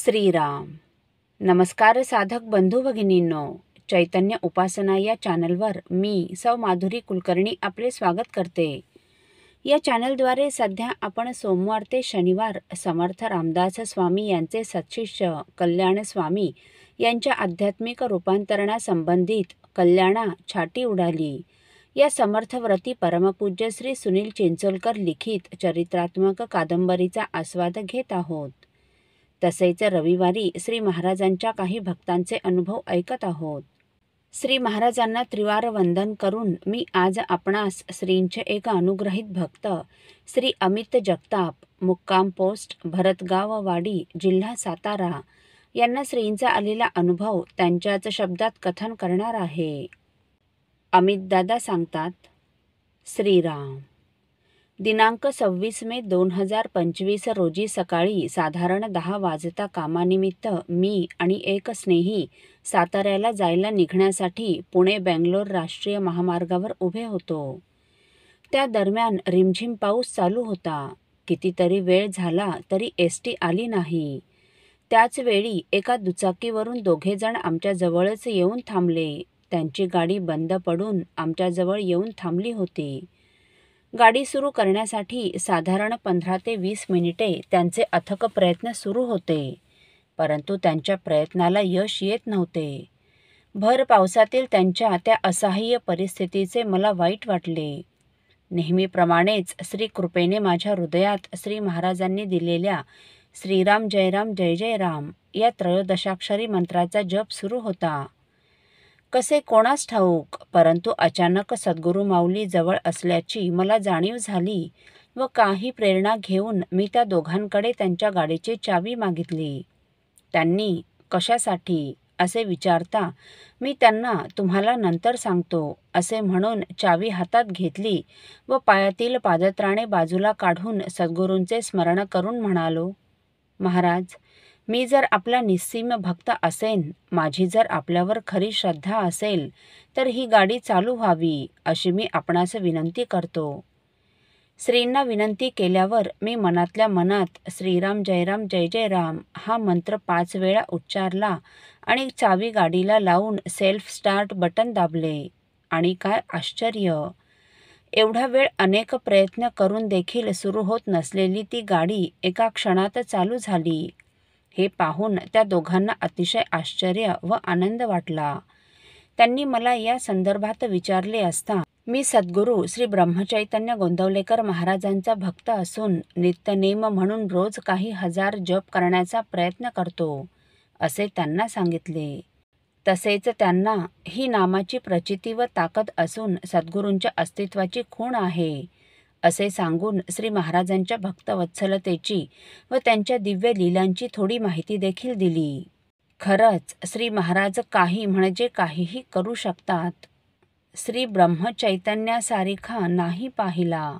श्रीराम. नमस्कार साधक बंधू भगिनींनो, चैतन्य उपासना या चॅनलवर मी सौ माधुरी कुलकर्णी आपले स्वागत करते. या चॅनलद्वारे सध्या आपण सोमवार ते शनिवार समर्थ रामदास स्वामी यांचे सत्शिष्य कल्याण स्वामी यांच्या आध्यात्मिक रूपांतरणासंबंधित कल्याणा छाटी उडाली या समर्थव्रती परमपूज्य श्री सुनील चिंचोलकर लिखित चरित्रात्मक कादंबरीचा आस्वाद घेत आहोत. तसेच रविवारी श्री महाराजांच्या काही भक्तांचे अनुभव ऐकत आहोत. श्री महाराजांना त्रिवार वंदन करून मी आज आपणास श्रींचे एक अनुग्रहित भक्त श्री अमित जगताप, मुक्काम पोस्ट भरतगाव वाडी, जिल्हा सातारा यांना श्रींचा आलेला अनुभव त्यांच्याच शब्दात कथन करणार आहे. अमित दादा सांगतात, श्रीराम. दिनांक 26 मे 2025 रोजी सकाळी साधारण 10 वाजता कामानिमित्त मी आणि एक स्नेही साताऱ्याला जायला निघण्यासाठी पुणे बेंगलोर राष्ट्रीय महामार्गावर उभे होतो. त्या दरम्यान रिमझिम पाऊस चालू होता. कितीतरी वेळ झाला तरी एसटी आली नाही. त्याच वेळी एका दुचाकीवरून दोघेजण आमच्या जवळच येऊन थांबले. त्यांची गाडी बंद पडून आमच्याजवळ येऊन थांबली होती. गाडी सुरू करण्यासाठी साधारण 15 ते 20 मिनिटे त्यांचे अथक प्रयत्न सुरू होते, परंतु त्यांच्या प्रयत्नाला यश येत नव्हते. भर पावसातील त्यांच्या त्या असहाय्य परिस्थितीचे मला वाईट वाटले. नेहमीप्रमाणेच श्री कृपेने माझ्या हृदयात श्री महाराजांनी दिलेल्या श्रीराम जय राम जय जय राम या त्रयोदशाक्षरी मंत्राचा जप सुरू होता. कसे कोणास ठाऊक, परंतु अचानक सद्गुरू माऊली जवळ असल्याची मला जाणीव झाली व काही प्रेरणा घेऊन मी त्या दोघांकडे त्यांच्या गाडीची चावी मागितली. त्यांनी कशासाठी असे विचारता मी त्यांना तुम्हाला नंतर सांगतो असे म्हणून चावी हातात घेतली व पायातील पादत्राणे बाजूला काढून सद्गुरूंचे स्मरण करून म्हणालो, महाराज, मी जर आपला निस्सीम भक्त असेन, माझी जर आपल्यावर खरी श्रद्धा असेल तर ही गाडी चालू व्हावी अशी मी आपणास विनंती करतो. श्रींना विनंती केल्यावर मी मनातल्या मनात श्रीराम जय राम जय जय राम हा मंत्र 5 वेळा उच्चारला आणि चावी गाडीला लावून सेल्फ स्टार्ट बटन दाबले. आणि काय आश्चर्य, एवढा वेळ अनेक प्रयत्न करून देखील सुरू होत नसलेली ती गाडी एका क्षणात चालू झाली. हे पाहून त्या दोघांना अतिशय आश्चर्य व आनंद वाटला. त्यांनी मला या संदर्भात विचारले असता मी सद्गुरू श्री ब्रह्मचैतन्य गोंदवलेकर महाराजांचा भक्त असून नित्यनेम म्हणून रोज काही हजार जप करण्याचा प्रयत्न करतो असे त्यांना सांगितले. तसेच त्यांना ही नामाची प्रचिती व ताकद असून सद्गुरूंच्या अस्तित्वाची खूण आहे असे सांगून श्री महाराजांच्या भक्तवत्सलतेची व त्यांच्या दिव्य लीलांची थोडी माहिती देखील दिली. खरंच श्री महाराज काही म्हणजे काहीही करू शकतात. श्री ब्रह्मचैतन्यासारिखा नाही पाहिला.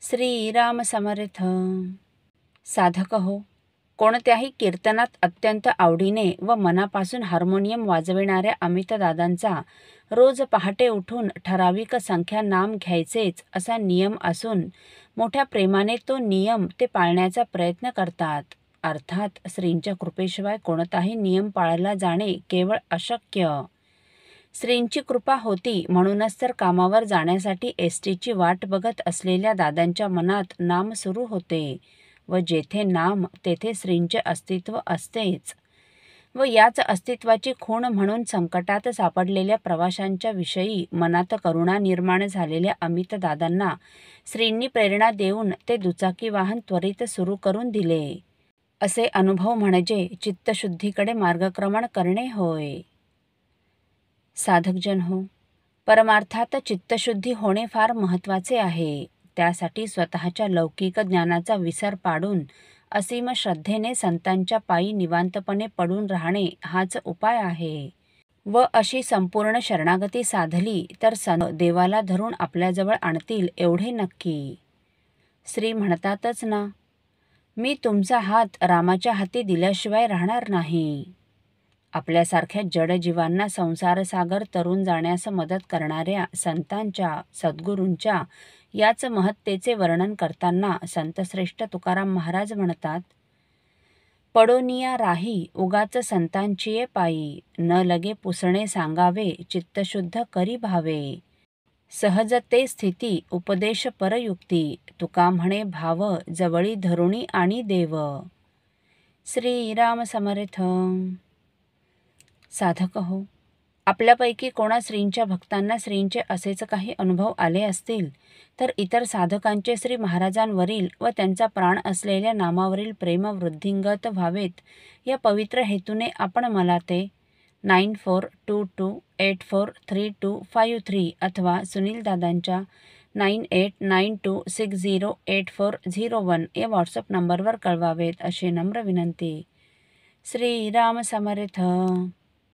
श्रीराम समर्थ. साधक हो, कोणत्याही कीर्तनात अत्यंत आवडीने व मनापासून हार्मोनियम वाजविणाऱ्या अमितदादांचा रोज पहाटे उठून ठराविक संख्या नाम घ्यायचेच असा नियम असून मोठ्या प्रेमाने तो नियम ते पाळण्याचा प्रयत्न करतात. अर्थात श्रींच्या कृपेशिवाय कोणताही नियम पाळला जाणे केवळ अशक्य. श्रींची कृपा होती म्हणूनच तर कामावर जाण्यासाठी एसटीची वाट बघत असलेल्या दादांच्या मनात नाम सुरू होते व जेथे नाम तेथे श्रींचे अस्तित्व असतेच. व याच अस्तित्वाची खूण म्हणून संकटात सापडलेल्या प्रवाशांच्या विषयी मनात करुणा निर्माण झालेल्या अमितदादांना श्रींनी प्रेरणा देऊन ते दुचाकी वाहन त्वरित सुरू करून दिले. असे अनुभव म्हणजे चित्तशुद्धीकडे मार्गक्रमण करणे होय. साधकजन हो, परमार्थात चित्तशुद्धी होणे फार महत्त्वाचे आहे. त्यासाठी स्वतःच्या लौकिक ज्ञानाचा विसर पाडून असीम श्रद्धेने संतांच्या पायी निवांतपणे पडून राहणे हाच उपाय आहे. व अशी संपूर्ण शरणागती साधली तर संत देवाला धरून आपल्याजवळ आणतील एवढे नक्की. श्री म्हणतातच ना, मी तुमचा हात रामाच्या हाती दिल्याशिवाय राहणार नाही. आपल्यासारख्या जडजीवांना संसारसागर तरून जाण्यास मदत करणाऱ्या संतांच्या सद्गुरूंच्या याच महत्तेचे वर्णन करताना संतश्रेष्ठ तुकाराम महाराज म्हणतात, पडोनिया राही उगाच संतांचिये पायी, न लगे पुसणे सांगावे चित्तशुद्ध करी भावे. सहज ते स्थिती उपदेश परयुक्ती, तुका म्हणे भाव जवळी धरुणी आणि देव. श्रीराम समर्थ. साधक हो, आपल्यापैकी कोणा श्रींच्या भक्तांना श्रींचे असेच काही अनुभव आले असतील तर इतर साधकांचे श्री महाराजांवरील व त्यांचा प्राण असलेल्या नामावरील प्रेम वृद्धिंगत व्हावेत या पवित्र हेतूने आपण मला ते 9422843253 अथवा सुनील दादांच्या 9892608401 या व्हॉट्सअप नंबरवर कळवावेत अशी नम्र विनंती. श्रीराम समर्थ.